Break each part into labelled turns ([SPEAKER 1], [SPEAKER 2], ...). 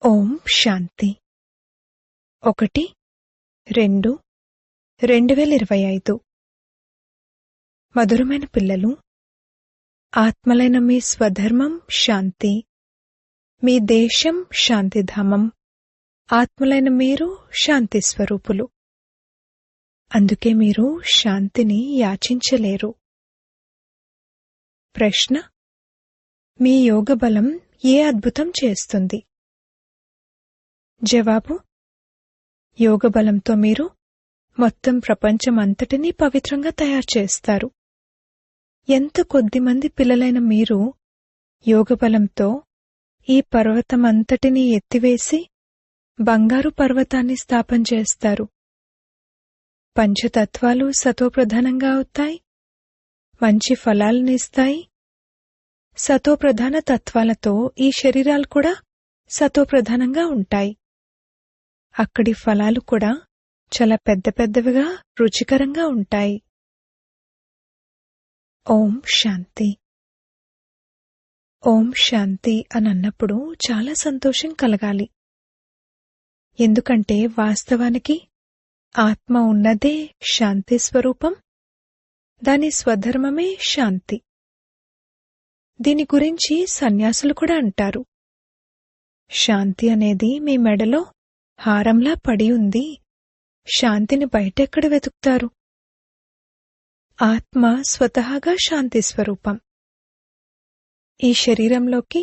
[SPEAKER 1] ఓం శాంతి 1-2-2025 మధురమైన పిల్లలు, ఆత్మలైన మీ స్వధర్మం శాంతి, మీ దేశం శాంతిధామం, ఆత్మలైన మీరు శాంతి స్వరూపులు. అందుకే మీరు శాంతిని యాచించలేరు. ప్రశ్న: మీ యోగబలం ఏ అద్భుతం చేస్తుంది? జవాబు: యోగబలంతో మీరు మొత్తం ప్రపంచమంతటినీ పవిత్రంగా తయారు చేస్తారు. ఎంత కొద్దిమంది పిల్లలైన మీరు యోగబలంతో ఈ పర్వతమంతటినీ ఎత్తివేసి బంగారు పర్వతాన్ని స్థాపన చేస్తారు. పంచతత్వాలు సతోప్రధానంగా అవుతాయి, మంచి ఫలాలనిస్తాయి. సతోప్రధాన తత్వాలతో ఈ శరీరాలు కూడా సతోప్రధానంగా ఉంటాయి. అక్కడి ఫలాలు కూడా చాలా పెద్ద పెద్దవిగా రుచికరంగా ఉంటాయి. ఓం శాంతి. ఓం శాంతి అని అన్నప్పుడు చాలా సంతోషం కలగాలి. ఎందుకంటే వాస్తవానికి ఆత్మ ఉన్నదే శాంతి స్వరూపం, దాని స్వధర్మమే శాంతి. దీని గురించి సన్యాసులు కూడా అంటారు, శాంతి అనేది మీ మెడలో హారంలా పడి ఉంది, శాంతిని బయటెక్కడ వెతుకుతారు? ఆత్మ స్వతహాగా శాంతి స్వరూపం. ఈ శరీరంలోకి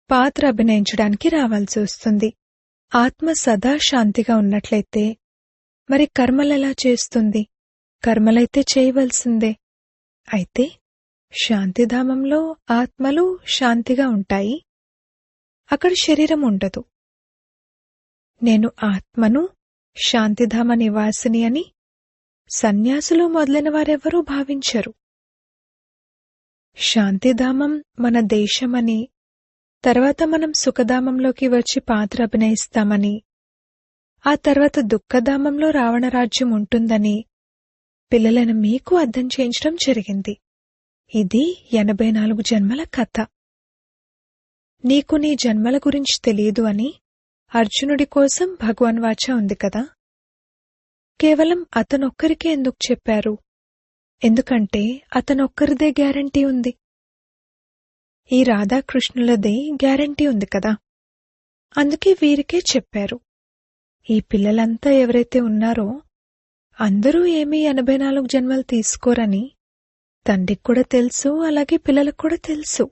[SPEAKER 1] పాత్ర అభినయించడానికి రావాల్సి వస్తుంది. ఆత్మ సదా శాంతిగా ఉన్నట్లయితే మరి కర్మలెలా చేస్తుంది? కర్మలైతే చేయవలసిందే. అయితే శాంతిధామంలో ఆత్మలు శాంతిగా ఉంటాయి, అక్కడ శరీరం ఉండదు. నేను ఆత్మను, శాంతిధామ నివాసిని అని సన్యాసులు మొదలైన వారెవ్వరూ భావించరు. శాంతిధామం మన దేశమని, తర్వాత మనం సుఖధామంలోకి వచ్చి పాత్ర అభినయిస్తామని, ఆ తర్వాత దుఃఖధామంలో రావణరాజ్యం ఉంటుందని పిల్లలైన మీకు అర్థం చేయించడం జరిగింది. ఇది 84 జన్మల కథ. నీకు నీ జన్మల గురించి తెలియదు అని అర్జునుడి కోసం భగవాన్ వాచ ఉంది కదా. కేవలం అతనొక్కరికే ఎందుకు చెప్పారు? ఎందుకంటే అతనొక్కరిదే గ్యారంటీ ఉంది. ఈ రాధాకృష్ణులదే గ్యారంటీ ఉంది కదా. అందుకే వీరికే చెప్పారు. ఈ పిల్లలంతా ఎవరైతే ఉన్నారో అందరూ ఏమీ 84 జన్మలు తీసుకోరని తండ్రికి కూడా తెలుసు, అలాగే పిల్లలకు కూడా తెలుసు.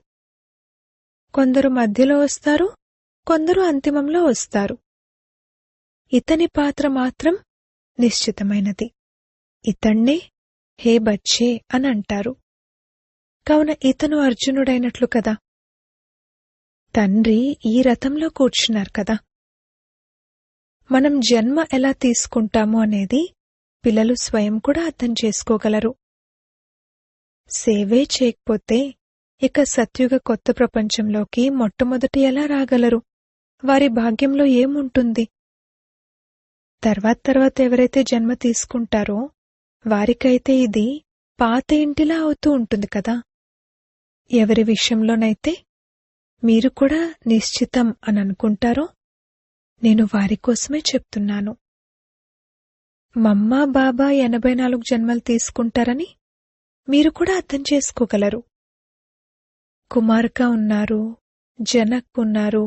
[SPEAKER 1] కొందరు మధ్యలో వస్తారు, కొందరు అంతిమంలో వస్తారు. ఇతని పాత్ర మాత్రం నిశ్చితమైనది. ఇతన్నే హే బచ్చే అని అంటారు. కావున ఇతను అర్జునుడైనట్లు కదా. తండ్రి ఈ రథంలో కూర్చున్నారు కదా. మనం జన్మ ఎలా తీసుకుంటాము అనేది పిల్లలు స్వయం కూడా అర్థం చేసుకోగలరు. సేవే చేయకపోతే ఇక సత్యుగ కొత్త ప్రపంచంలోకి మొట్టమొదటి ఎలా రాగలరు? వారి భాగ్యంలో ఏముంటుంది? తర్వాత ఎవరైతే జన్మ తీసుకుంటారో వారికైతే ఇది పాత ఇంటిలా అవుతూ ఉంటుంది కదా. ఎవరి విషయంలోనైతే మీరు కూడా నిశ్చితం అని అనుకుంటారో నేను వారి కోసమే చెప్తున్నాను. మమ్మా బాబా 84 జన్మలు తీసుకుంటారని మీరు కూడా అర్థం చేసుకోగలరు. కుమార్క ఉన్నారు, జనక్ ఉన్నారు.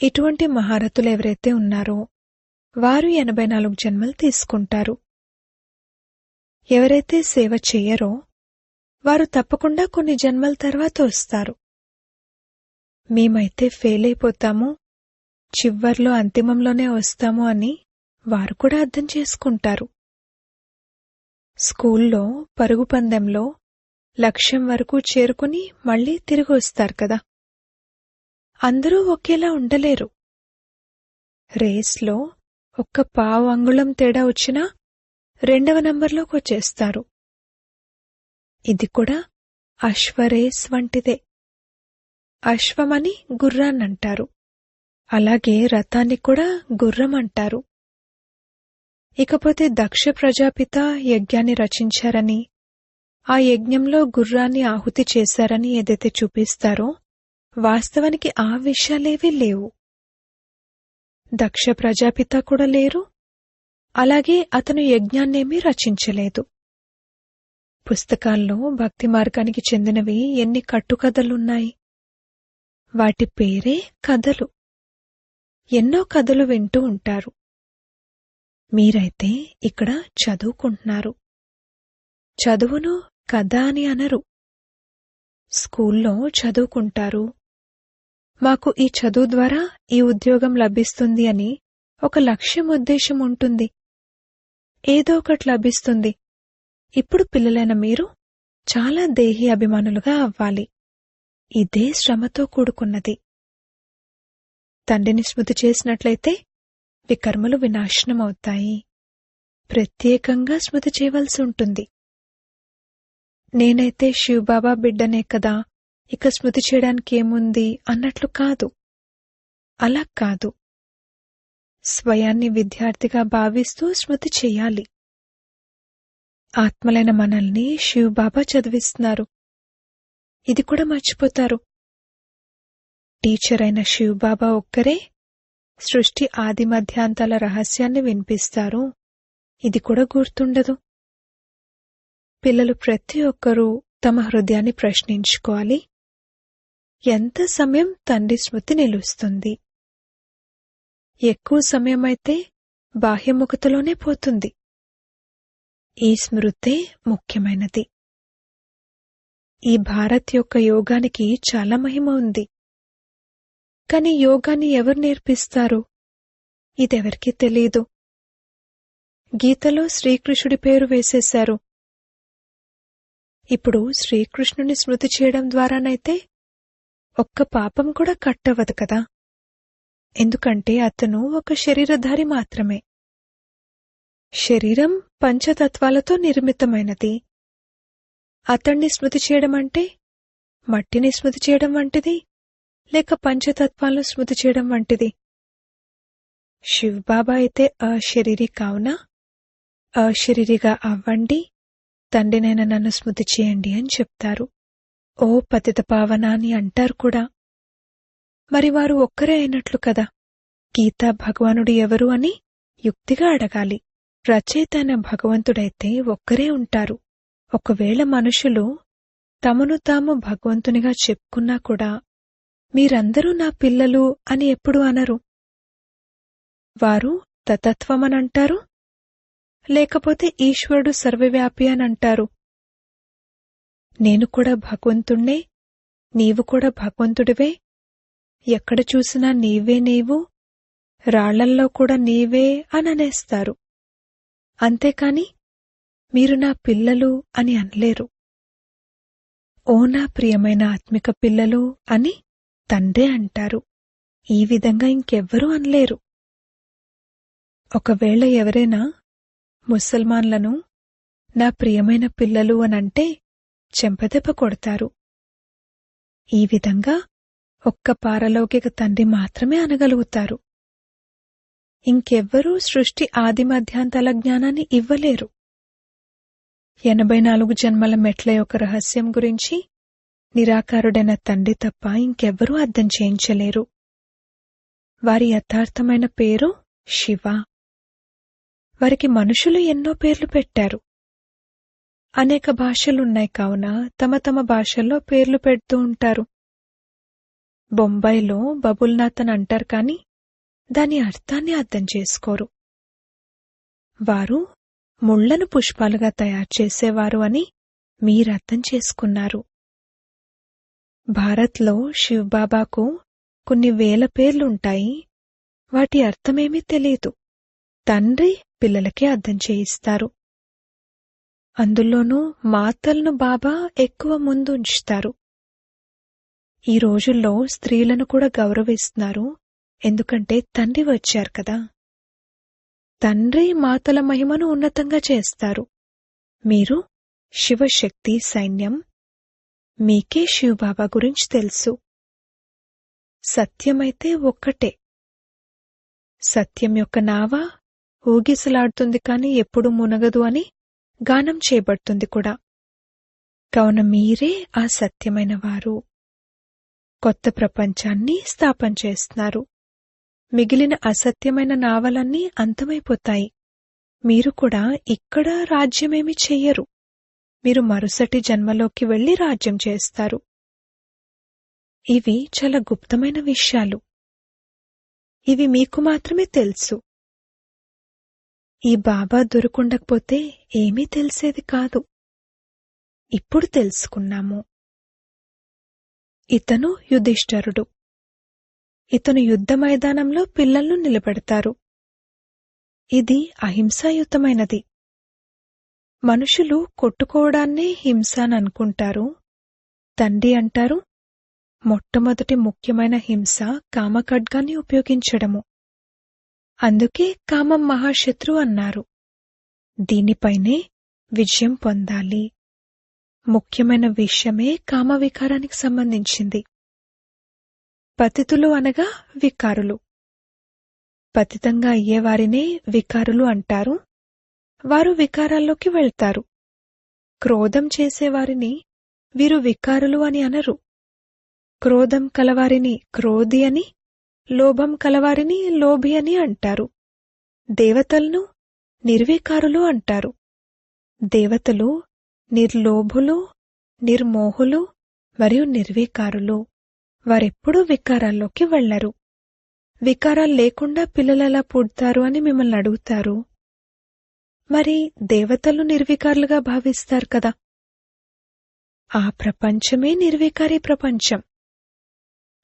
[SPEAKER 1] ఇటువంటి మహారథులు ఎవరైతే ఉన్నారో వారు 84 జన్మలు తీసుకుంటారు. ఎవరైతే సేవ చెయ్యరో వారు తప్పకుండా కొన్ని జన్మల తర్వాత వస్తారు. మేమైతే ఫెయిల్ అయిపోతాము, చివర్లో అంతిమంలోనే వస్తాము అని వారు కూడా అర్థం చేసుకుంటారు. స్కూల్లో పరుగు పందెంలో లక్ష్యం వరకు చేరుకుని మళ్లీ తిరిగి వస్తారు కదా. అందరూ ఒకేలా ఉండలేరు. రేస్లో ఒక్క పావు అంగుళం తేడా వచ్చినా 2వ నంబర్లోకి వచ్చేస్తారు. ఇది కూడా అశ్వరేస్ వంటిదే. అశ్వమని గుర్రాన్నంటారు, అలాగే రథాన్ని కూడా గుర్రం అంటారు. ఇకపోతే దక్ష ప్రజాపిత యజ్ఞాన్ని రచించారని, ఆ యజ్ఞంలో గుర్రాన్ని ఆహుతి చేశారని ఏదైతే చూపిస్తారో వాస్తవానికి ఆ విషయాలేవీ లేవు. దక్ష ప్రజాపిత కూడా లేరు, అలాగే అతను యజ్ఞాన్నేమీ రచించలేదు. పుస్తకాల్లో భక్తి మార్గానికి చెందినవి ఎన్ని కట్టుకథలున్నాయి. వాటి పేరే కథలు. ఎన్నో కథలు వింటూ ఉంటారు. మీరైతే ఇక్కడ చదువుకుంటున్నారు. చదువును కథ అని అనరు. స్కూల్లో చదువుకుంటారు. మాకు ఈ చదువు ద్వారా ఈ ఉద్యోగం లభిస్తుంది అని ఒక లక్ష్యం, ఉద్దేశం ఉంటుంది. ఏదో ఒకటి లభిస్తుంది. ఇప్పుడు పిల్లలైన మీరు చాలా దేహీ అభిమానులుగా అవ్వాలి. ఇదే శ్రమతో కూడుకున్నది. తండ్రిని స్మృతి చేసినట్లయితే వికర్మలు వినాశనమవుతాయి. ప్రత్యేకంగా స్మృతి చేయవలసి ఉంటుంది. నేనైతే శివబాబా బిడ్డనే కదా, ఇక స్మృతి చేయడానికి ఏముంది అన్నట్లు కాదు. అలా కాదు. స్వయాన్ని విద్యార్థిగా భావిస్తూ స్మృతి చెయ్యాలి. ఆత్మలైన మనల్ని శివబాబా చదివిస్తున్నారు. ఇది కూడా మర్చిపోతారు. టీచర్ అయిన శివబాబా ఒక్కరే సృష్టి ఆది మధ్యాంతాల రహస్యాన్ని వినిపిస్తారు. ఇది కూడా గుర్తుండదు. పిల్లలు ప్రతి ఒక్కరూ తమ హృదయాన్ని ప్రశ్నించుకోవాలి. ఎంత సమయం తండ్రి స్మృతి నిలుస్తుంది? ఎక్కువ సమయమైతే బాహ్యముఖతలోనే పోతుంది. ఈ స్మృతే ముఖ్యమైనది. ఈ భారత్ యొక్క యోగానికి చాలా మహిమ ఉంది. కాని యోగాన్ని ఎవరు నేర్పిస్తారు? ఇదెవరికీ తెలీదు. గీతలో శ్రీకృష్ణుడి పేరు వేసేశారు. ఇప్పుడు శ్రీకృష్ణుని స్మృతి చేయడం ద్వారానైతే ఒక్క పాపం కూడా కట్టవదు కదా. ఎందుకంటే అతను ఒక శరీరధారి మాత్రమే. శరీరం పంచతత్వాలతో నిర్మితమైనది. అతణ్ణి స్మృతి చేయడం అంటే మట్టిని స్మృతి చేయడం వంటిది, లేక పంచతత్వాలను స్మృతి చేయడం వంటిది. శివబాబా అయితే అశరీరి కావున అశరీరిగా అవ్వండి, తండ్రినైనా నన్ను స్మృతి చేయండి అని చెప్తారు. ఓ పతిత పావన అని అంటారు కూడా. మరి వారు ఒక్కరే అయినట్లు కదా. గీతా భగవానుడు ఎవరు అని యుక్తిగా అడగాలి. రచయిత అయిన భగవంతుడైతే ఒక్కరే ఉంటారు. ఒకవేళ మనుషులు తమను తాము భగవంతునిగా చెప్పుకున్నా కూడా మీరందరూ నా పిల్లలు అని ఎప్పుడు అనరు. వారు తతత్వమనంటారు, లేకపోతే ఈశ్వరుడు సర్వవ్యాపి అనంటారు. నేను కూడా భగవంతుణ్ణే, నీవు కూడా భగవంతుడివే, ఎక్కడ చూసినా నీవే నీవు, రాళ్లల్లో కూడా నీవే అననేస్తారు. అంతేకాని మీరు నా పిల్లలు అని అనలేరు. ఓ నా ప్రియమైన ఆత్మిక పిల్లలు అని తండ్రే అంటారు. ఈ విధంగా ఇంకెవ్వరూ అనలేరు. ఒకవేళ ఎవరైనా ముసల్మాన్లను నా ప్రియమైన పిల్లలు అనంటే చెంపదెబ్బ కొడతారు. ఈ విధంగా ఒక్క పారలౌకిక తండ్రి మాత్రమే అనగలుగుతారు. ఇంకెవ్వరూ సృష్టి ఆది మధ్యాంతాల జ్ఞానాన్ని ఇవ్వలేరు. 84 జన్మల మెట్ల యొక్క రహస్యం గురించి నిరాకారుడైన తండ్రి తప్ప ఇంకెవ్వరూ అర్థం చేయించలేరు. వారి యథార్థమైన పేరు శివ. వారికి మనుషులు ఎన్నో పేర్లు పెట్టారు. అనేక భాషలున్నాయి కావున తమ తమ భాషల్లో పేర్లు పెడుతూ ఉంటారు. బొంబాయిలో బబుల్నాథ్ అని అంటారు కాని దాని అర్థాన్ని అర్థం చేసుకోరు. వారు ముళ్లను పుష్పాలుగా తయారు చేసేవారు అని మీరర్థం చేసుకున్నారు. భారత్లో శివబాబాకు కొన్ని వేల పేర్లుంటాయి. వాటి అర్థమేమీ తెలీదు. తండ్రి పిల్లలకే అర్థం చేయిస్తారు. అందులోనూ మాతలను బాబా ఎక్కువ ముందు ఉంచుతారు. ఈ రోజుల్లో స్త్రీలను కూడా గౌరవిస్తున్నారు. ఎందుకంటే తండ్రి వచ్చారు కదా. తండ్రి మాతల మహిమను ఉన్నతంగా చేస్తారు. మీరు శివశక్తి సైన్యం. మీకే శివబాబా గురించి తెలుసు. సత్యమైతే ఒక్కటే. సత్యం యొక్క నావ ఊగిసలాడుతుంది కాని ఎప్పుడు మునగదు అని గానం చేయబడుతుంది కూడా. కావున మీరే ఆ సత్యమైన వారు. కొత్త ప్రపంచాన్ని స్థాపన చేస్తున్నారు. మిగిలిన అసత్యమైన నావలన్నీ అంతమైపోతాయి. మీరు కూడా ఇక్కడ రాజ్యమేమి చెయ్యరు. మీరు మరుసటి జన్మలోకి వెళ్లి రాజ్యం చేస్తారు. ఇవి చాలా గుప్తమైన విషయాలు. ఇవి మీకు మాత్రమే తెలుసు. ఈ బాబా దొరుకుండకపోతే ఏమీ తెలిసేది కాదు. ఇప్పుడు తెలుసుకున్నాము. ఇతను యుధిష్ఠరుడు. ఇతను యుద్ధ మైదానంలో పిల్లలను నిలబెడతారు. ఇది అహింసాయుతమైనది. మనుషులు కొట్టుకోవడాన్నే హింస అని అనుకుంటారు. తండ్రి అంటారు, మొట్టమొదటి ముఖ్యమైన హింస కామఖడ్గాన్ని ఉపయోగించడము. అందుకే కామం మహాశత్రు అన్నారు. దీనిపైనే విజయం పొందాలి. ముఖ్యమైన విషయమే కామవికారానికి సంబంధించింది. పతితులు అనగా వికారులు. పతితంగా అయ్యేవారినే వికారులు అంటారు. వారు వికారాల్లోకి వెళ్తారు. క్రోధం చేసేవారిని వీరు వికారులు అని అనరు. క్రోధం కలవారిని క్రోధి అని, లోభం కలవారిని లోభి అని అంటారు. దేవతలను నిర్వికారులు అంటారు. దేవతలు నిర్లోభులు, నిర్మోహులు మరియు నిర్వికారులు. వారెప్పుడూ వికారాల్లోకి వెళ్లరు. వికారాలు లేకుండా పిల్లలెలా పుడతారు అని మిమ్మల్ని అడుగుతారు. మరి దేవతలు నిర్వికారులుగా భావిస్తారు కదా. ఆ ప్రపంచమే నిర్వికారి ప్రపంచం.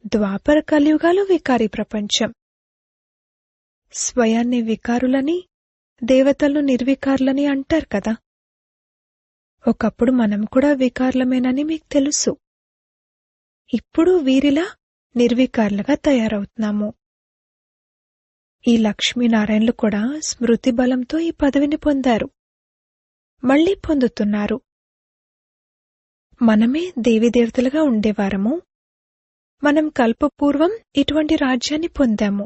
[SPEAKER 1] ద్వాపర కలియుగాలు వికారి ప్రపంచం. స్వయాన్ని వికారులని, దేవతలను నిర్వికారులని అంటారు కదా. ఒకప్పుడు మనం కూడా వికారులమేనని మీకు తెలుసు. ఇప్పుడు వీరిలా నిర్వికారులుగా తయారవుతున్నాము. ఈ లక్ష్మీనారాయణలు కూడా స్మృతి బలంతో ఈ పదవిని పొందారు. మళ్లీ పొందుతున్నారు. మనమే దేవీదేవతలుగా ఉండేవారము. మనం కల్పపూర్వం ఇటువంటి రాజ్యాన్ని పొందాము.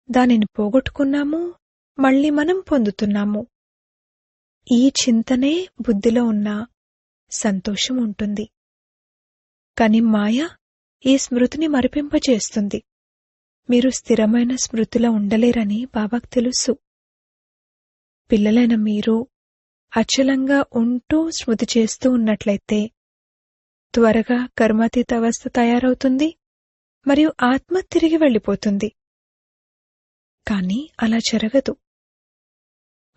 [SPEAKER 1] దానిని పోగొట్టుకున్నాము. మళ్లీ మనం పొందుతున్నాము. ఈ చింతనే బుద్ధిలో ఉన్న సంతోషం ఉంటుంది. కాని మాయ ఈ స్మృతిని మరిపింపచేస్తుంది. మీరు స్థిరమైన స్మృతిలో ఉండలేరని బాబాకు తెలుసు. పిల్లలైన మీరు అచలంగా ఉంటూ స్మృతి చేస్తూ ఉన్నట్లయితే త్వరగా కర్మాతీత అవస్థ తయారవుతుంది మరియు ఆత్మ తిరిగి వెళ్ళిపోతుంది. కాని అలా జరగదు.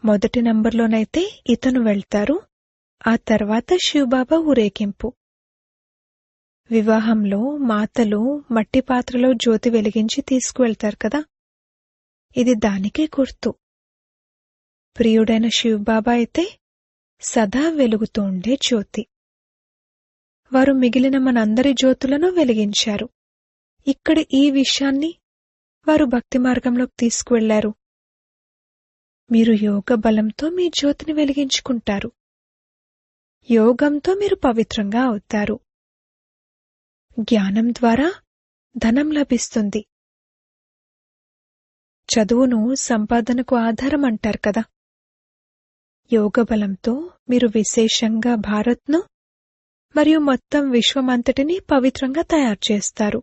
[SPEAKER 1] మొదటి నంబర్లోనైతే ఇతను వెళ్తారు. ఆ తర్వాత శివబాబా ఊరేగింపు. వివాహంలో మాతలు మట్టి పాత్రలో జ్యోతి వెలిగించి తీసుకువెళ్తారు కదా. ఇది దానికే గుర్తు. ప్రియుడైన శివబాబా అయితే సదా వెలుగుతూ ఉండే జ్యోతి. వారు మిగిలిన మనందరి జ్యోతులను వెలిగించారు. ఇక్కడ ఈ విషయాన్ని వారు భక్తి మార్గంలోకి తీసుకువెళ్లారు. మీరు యోగ బలంతో మీ జ్యోతిని వెలిగించుకుంటారు. యోగంతో మీరు పవిత్రంగా అవుతారు. జ్ఞానం ద్వారా ధనం లభిస్తుంది. చదువును సంపాదనకు ఆధారం అంటారు కదా. యోగ బలంతో మీరు విశేషంగా భారత్ను మరియు మొత్తం విశ్వమంతటిని పవిత్రంగా తయారు చేస్తారు.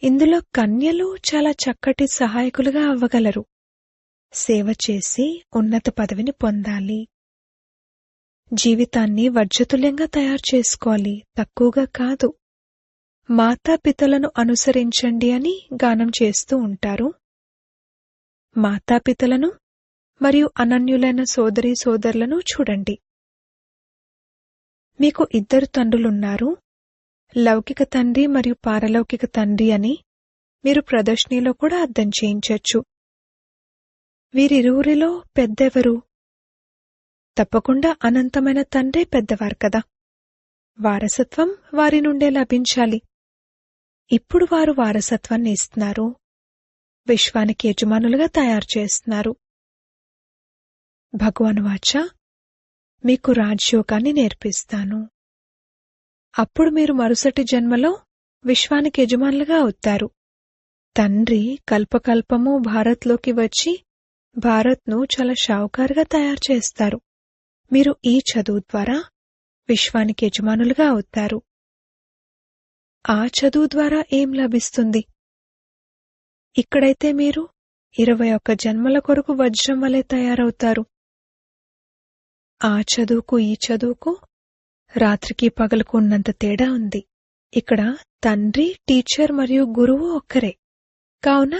[SPEAKER 1] ఇందులో కన్యలు చాలా చక్కటి సహాయకులుగా అవ్వగలరు. సేవ చేసి ఉన్నత పదవిని పొందాలి. జీవితాన్ని వర్జతుల్యంగా తయారు చేసుకోవాలి, తక్కువగా కాదు. మాతాపితలను అనుసరించండి అని గానం చేస్తూ ఉంటారు. మాతాపితలను మరియు అనన్యులైన సోదరీ సోదరులను చూడండి. మీకు 2 తండ్రులున్నారు. లౌకిక తండ్రి మరియు పారలౌకిక తండ్రి అని మీరు ప్రదర్శనలో కూడా అర్థం చేయించొచ్చు. వీరిరువురిలో పెద్దెవరు? తప్పకుండా అనంతమైన తండ్రే పెద్దవారు కదా. వారసత్వం వారి నుండే లభించాలి. ఇప్పుడు వారు వారసత్వాన్ని ఇస్తున్నారు. విశ్వానికి యజమానులుగా తయారు చేస్తున్నారు. భగవాన్ వాచ, మీకు రాజయోగాన్ని నేర్పిస్తాను. అప్పుడు మీరు మరుసటి జన్మలో విశ్వానికి యజమానులుగా అవుతారు. తండ్రి కల్పకల్పము భారత్లోకి వచ్చి భారత్ను చాలా షావుకారుగా తయారు చేస్తారు. మీరు ఈ చదువు ద్వారా విశ్వానికి యజమానులుగా అవుతారు. ఆ చదువు ద్వారా ఏం లభిస్తుంది? ఇక్కడైతే మీరు 21 జన్మల కొరకు వజ్రం వలె తయారవుతారు. ఆ చదువుకు ఈ చదువుకు రాత్రికి పగలుకు ఉన్నంత తేడా ఉంది. ఇక్కడ తండ్రి, టీచర్ మరియు గురువు ఒక్కరే. కావున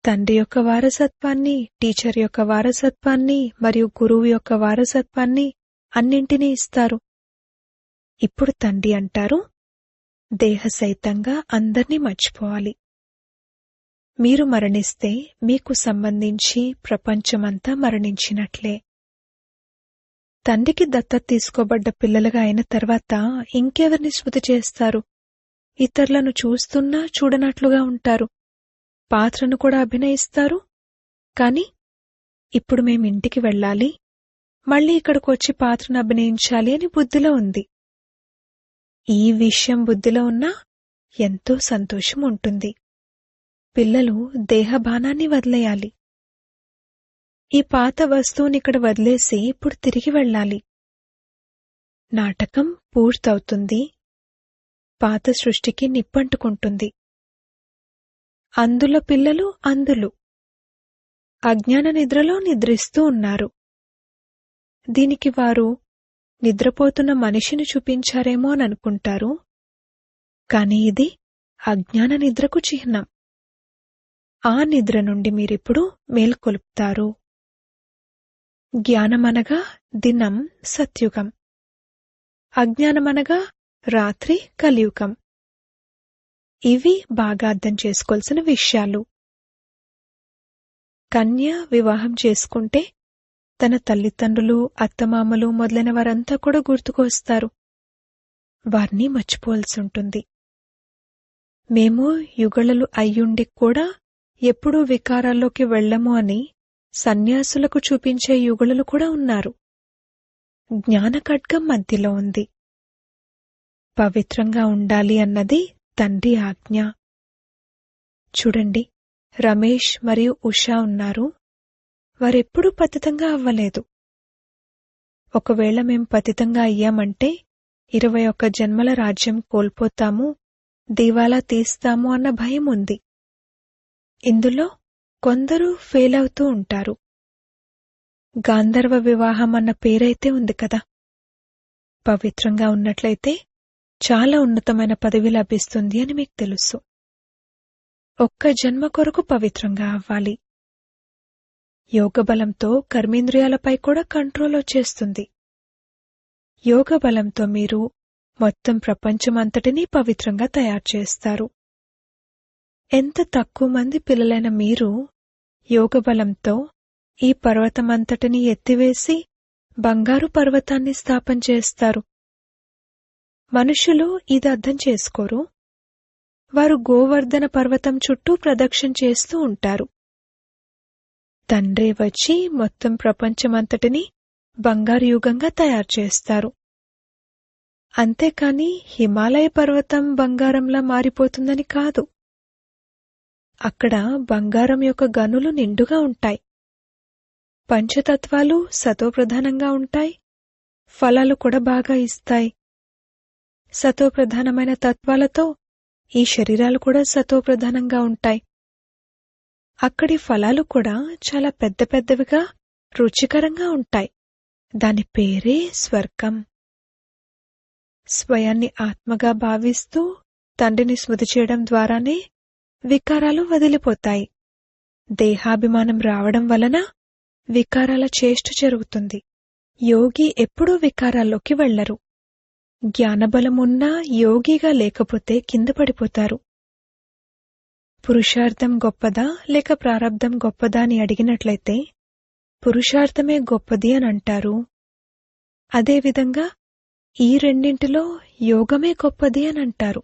[SPEAKER 1] తండ్రి యొక్క వారసత్వాన్ని, టీచర్ యొక్క వారసత్వాన్ని మరియు గురువు యొక్క వారసత్వాన్ని అన్నింటినీ ఇస్తారు. ఇప్పుడు తండ్రి అంటారు, దేహసహితంగా అందర్నీ మర్చిపోవాలి. మీరు మరణిస్తే మీకు సంబంధించి ప్రపంచమంతా మరణించినట్లే. తండ్రికి దత్తత తీసుకోబడ్డ పిల్లలుగా అయిన తర్వాత ఇంకెవరిని స్మృతి చేస్తారు? ఇతరులను చూస్తున్నా చూడనట్లుగా ఉంటారు. పాత్రను కూడా అభినయిస్తారు. కాని ఇప్పుడు మేమింటికి వెళ్ళాలి, మళ్ళీ ఇక్కడికొచ్చి పాత్రను అభినయించాలి అని బుద్ధిలో ఉంది. ఈ విషయం బుద్ధిలో ఉన్నా ఎంతో సంతోషం ఉంటుంది. పిల్లలు దేహభానాన్ని వదిలేయాలి. ఈ పాత వస్తువునిక్కడ వదిలేసి ఇప్పుడు తిరిగి వెళ్ళాలి. నాటకం పూర్తవుతుంది. పాత సృష్టికి నిప్పంటుకుంటుంది. అందుల పిల్లలు అందులు అజ్ఞాన నిద్రలో నిద్రిస్తూ ఉన్నారు. దీనికి వారు నిద్రపోతున్న మనిషిని చూపించారేమో అని అనుకుంటారు. కాని ఇది అజ్ఞాన నిద్రకు చిహ్నం. ఆ నిద్ర నుండి మీరిప్పుడు మేల్కొలుపుతారు. జ్ఞానమనగా దినం సత్యుగం, అజ్ఞానమనగా రాత్రి కలియుగం. ఇవి బాగా అర్థం చేసుకోవాల్సిన విషయాలు. కన్య వివాహం చేసుకుంటే తన తల్లిదండ్రులు, అత్తమామలు మొదలైన వారంతా కూడా గుర్తుకొస్తారు. వారిని మర్చిపోవలసి ఉంటుంది. మేము యుగళలు అయ్యుండి కూడా ఎప్పుడూ వికారాల్లోకి వెళ్ళము అని సన్యాసులకు చూపించే యుగళలు కూడా ఉన్నారు. జ్ఞానఖడ్గం మధ్యలో ఉంది. పవిత్రంగా ఉండాలి అన్నది తండ్రి ఆజ్ఞ. చూడండి, రమేష్ మరియు ఉషా ఉన్నారు. వారెప్పుడూ పతితంగా అవ్వలేదు. ఒకవేళ మేం పతితంగా అయ్యామంటే 21 జన్మల రాజ్యం కోల్పోతాము, దివాలా తీస్తాము అన్న భయం ఉంది. ఇందులో కొందరు ఫెయిల్ అవుతూ ఉంటారు. గాంధర్వ వివాహం అన్న పేరైతే ఉంది కదా. పవిత్రంగా ఉన్నట్లయితే చాలా ఉన్నతమైన పదవి లభిస్తుంది అని మీకు తెలుసు. ఒక్క జన్మ కొరకు పవిత్రంగా అవ్వాలి. యోగబలంతో కర్మేంద్రియాలపై కూడా కంట్రోల్ వచ్చేస్తుంది. యోగబలంతో మీరు మొత్తం ప్రపంచమంతటినీ పవిత్రంగా తయారు చేస్తారు. ఎంత తక్కువ మంది పిల్లలైన మీరు యోగబలంతో ఈ పర్వతమంతటినీ ఎత్తివేసి బంగారు పర్వతాన్ని స్థాపన చేస్తారు. మనుషులు ఇది అర్థం చేసుకోరు. వారు గోవర్ధన పర్వతం చుట్టూ ప్రదక్షిణ చేస్తూ ఉంటారు. తండ్రి వచ్చి మొత్తం ప్రపంచమంతటినీ బంగారు యుగంగా తయారు చేస్తారు. అంతేకాని హిమాలయ పర్వతం బంగారంలా మారిపోతుందని కాదు. అక్కడ బంగారం యొక్క గనులు నిండుగా ఉంటాయి. పంచతత్వాలు సతోప్రధానంగా ఉంటాయి. ఫలాలు కూడా బాగా ఇస్తాయి. సతోప్రధానమైన తత్వాలతో ఈ శరీరాలు కూడా సతోప్రధానంగా ఉంటాయి. అక్కడి ఫలాలు కూడా చాలా పెద్ద పెద్దవిగా రుచికరంగా ఉంటాయి. దాని పేరే స్వర్గం. స్వయాన్ని ఆత్మగా భావిస్తూ తండ్రిని స్మృతి చేయడం ద్వారానే వికారాలు వదిలిపోతాయి. దేహాభిమానం రావడం వలన వికారాల చేష్ట జరుగుతుంది. యోగి ఎప్పుడూ వికారాల్లోకి వెళ్లరు. జ్ఞానబలమున్నా యోగిగా లేకపోతే కింద పడిపోతారు. పురుషార్థం గొప్పదా లేక ప్రారబ్ధం గొప్పదా అని అడిగినట్లయితే పురుషార్థమే గొప్పది అని అంటారు. అదేవిధంగా ఈ రెండింటిలో యోగమే గొప్పది అని అంటారు.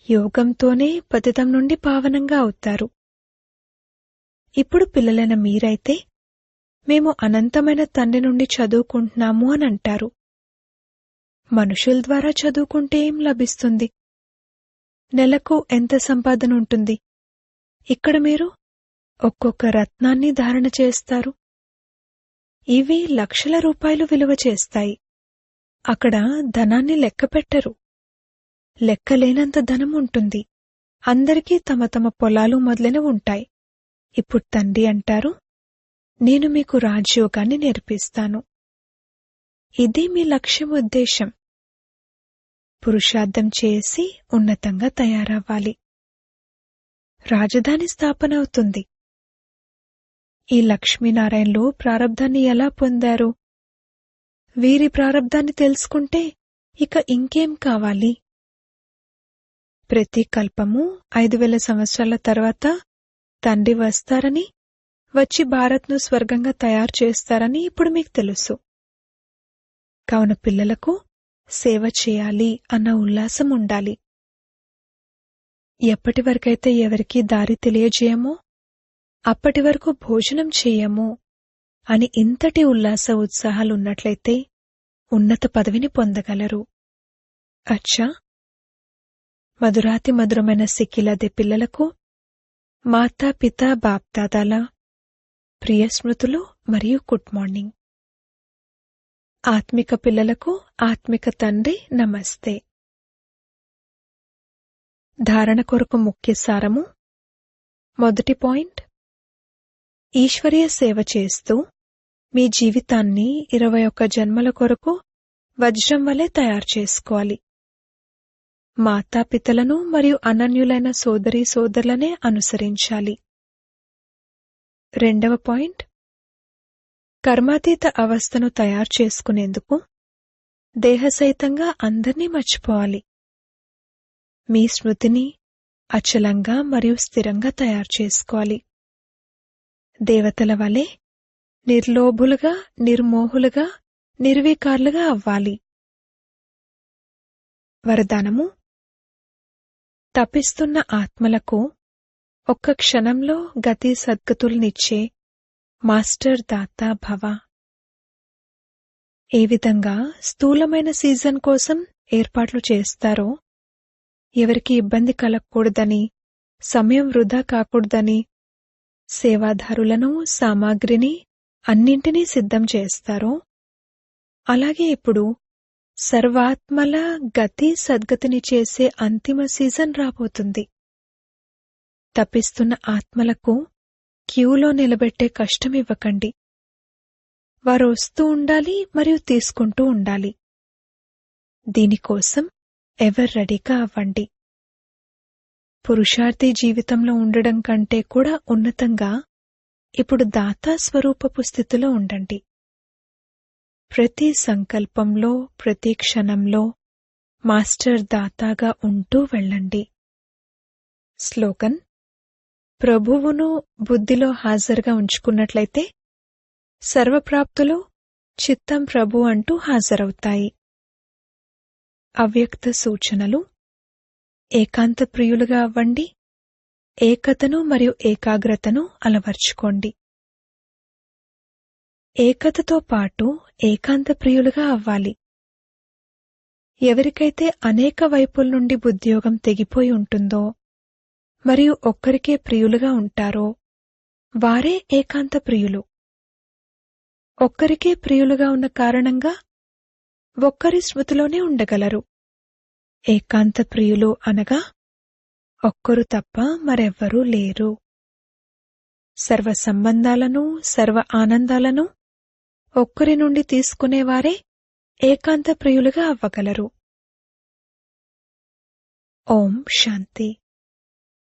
[SPEAKER 1] యోగంతోనే పతితం నుండి పావనంగా అవుతారు. ఇప్పుడు పిల్లలైన మీరైతే మేము అనంతమైన తండ్రి నుండి చదువుకుంటున్నాము అని అంటారు. మనుషుల ద్వారా చదువుకుంటే ఏం లభిస్తుంది? నెలకు ఎంత సంపాదన ఉంటుంది? ఇక్కడ మీరు ఒక్కొక్క రత్నాన్ని ధారణ చేస్తారు. ఇవి లక్షల రూపాయలు విలువ చేస్తాయి. అక్కడ ధనాన్ని లెక్కపెట్టరు. లెక్కలేనంత ధనం ఉంటుంది. అందరికీ తమ తమ పొలాలు మొదలైనవి ఉంటాయి. ఇప్పుడు తండ్రి అంటారు, నేను మీకు రాజయోగాన్ని నేర్పిస్తాను. ఇది మీ లక్ష్యం, ఉద్దేశం. పురుషార్థం చేసి ఉన్నతంగా తయారవ్వాలి. రాజధాని స్థాపన అవుతుంది. ఈ లక్ష్మీనారాయణలు ప్రారబ్ధాన్ని ఎలా పొందారు? వీరి ప్రారబ్ధాన్ని తెలుసుకుంటే ఇక ఇంకేం కావాలి? ప్రతి కల్పము 5000 సంవత్సరాల తర్వాత తండ్రి వస్తారని, వచ్చి భారత్ను స్వర్గంగా తయారు చేస్తారని ఇప్పుడు మీకు తెలుసు. కావున పిల్లలకు సేవ చేయాలి అన్న ఉల్లాసం ఉండాలి. ఎప్పటి వరకైతే ఎవరికీ దారి తెలియజేయమో అప్పటి వరకు భోజనం చెయ్యము అని ఇంతటి ఉల్లాస ఉత్సాహాలున్నట్లయితే ఉన్నత పదవిని పొందగలరు. అచ్చా, మధురాతి మధురమైన సిక్కిలదే పిల్లలకు మాతా పిత బాప్దాదాల ప్రియ స్మృతులు మరియు గుడ్ మార్నింగ్. ఆత్మిక పిల్లలకు ఆత్మిక తండ్రి నమస్తే. ధారణ కొరకు ముఖ్య సారము. మొదటి పాయింట్, ఈశ్వరీయ సేవ చేస్తూ మీ జీవితాన్ని 21 జన్మల కొరకు వజ్రం వలె తయారు చేసుకోవాలి. మాతాపితలను మరియు అనన్యులైన సోదరీ సోదరులనే అనుసరించాలి. రెండవ పాయింట్, కర్మాతీత అవస్థను తయారు చేసుకునేందుకు దేహసహితంగా అందర్నీ మర్చిపోవాలి. మీ స్మృతిని అచలంగా మరియు స్థిరంగా తయారు చేసుకోవాలి. దేవతల వలె నిర్లోభులుగా, నిర్మోహులుగా, నిర్వికారులుగా అవ్వాలి. వరదానము. తపిస్తున్న ఆత్మలకు ఒక్క క్షణంలో గతి సద్గతుల్నిచ్చే మాస్టర్ దాతా భవ. ఏ విధంగా స్థూలమైన సీజన్ కోసం ఏర్పాట్లు చేస్తారో, ఎవరికి ఇబ్బంది కలగకూడదని, సమయం వృధా కాకూడదని సేవాదారులను, సామాగ్రిని అన్నింటినీ సిద్ధం చేస్తారో, అలాగే ఇప్పుడు సర్వాత్మల గతి సద్గతిని చేసే అంతిమ సీజన్ రాబోతుంది. తపిస్తున్న ఆత్మలకు క్యూలో నిలబెట్టే కష్టమివ్వకండి. వారు వస్తూ ఉండాలి మరియు తీసుకుంటూ ఉండాలి. దీనికోసం ఎవరు రెడీగా అవ్వండి. పురుషార్థి జీవితంలో ఉండడం కంటే కూడా ఉన్నతంగా ఇప్పుడు దాతా స్వరూపపు స్థితిలో ఉండండి. ప్రతి సంకల్పంలో, ప్రతి క్షణంలో మాస్టర్ దాతాగా ఉంటూ వెళ్ళండి. స్లోగన్. ప్రభువును బుద్ధిలో హాజరుగా ఉంచుకున్నట్లయితే సర్వప్రాప్తులు చిత్తం ప్రభు అంటూ హాజరవుతాయి. అవ్యక్త సూచనలు. ఏకాంత ప్రియులుగా అవ్వండి. ఏకతను మరియు ఏకాగ్రతను అలవర్చుకోండి. ఏకతతో పాటు ఏకాంత ప్రియులుగా అవ్వాలి. ఎవరికైతే అనేక వైపుల నుండి బుద్ధియోగం తెగిపోయి ఉంటుందో మరియు ఒక్కరికే ప్రియులుగా ఉంటారో వారే ఏకాంత ప్రియులు. ఒక్కరికే ప్రియులుగా ఉన్న కారణంగా ఒక్కరి స్మృతిలోనే ఉండగలరు. ఏకాంత ప్రియులు అనగా ఒక్కరు తప్ప మరెవ్వరూ లేరు. సర్వ సంబంధాలను, సర్వ ఆనందాలను ఒక్కరి నుండి తీసుకునేవారే ఏకాంత ప్రియులుగా అవ్వగలరు. ఓం శాంతి.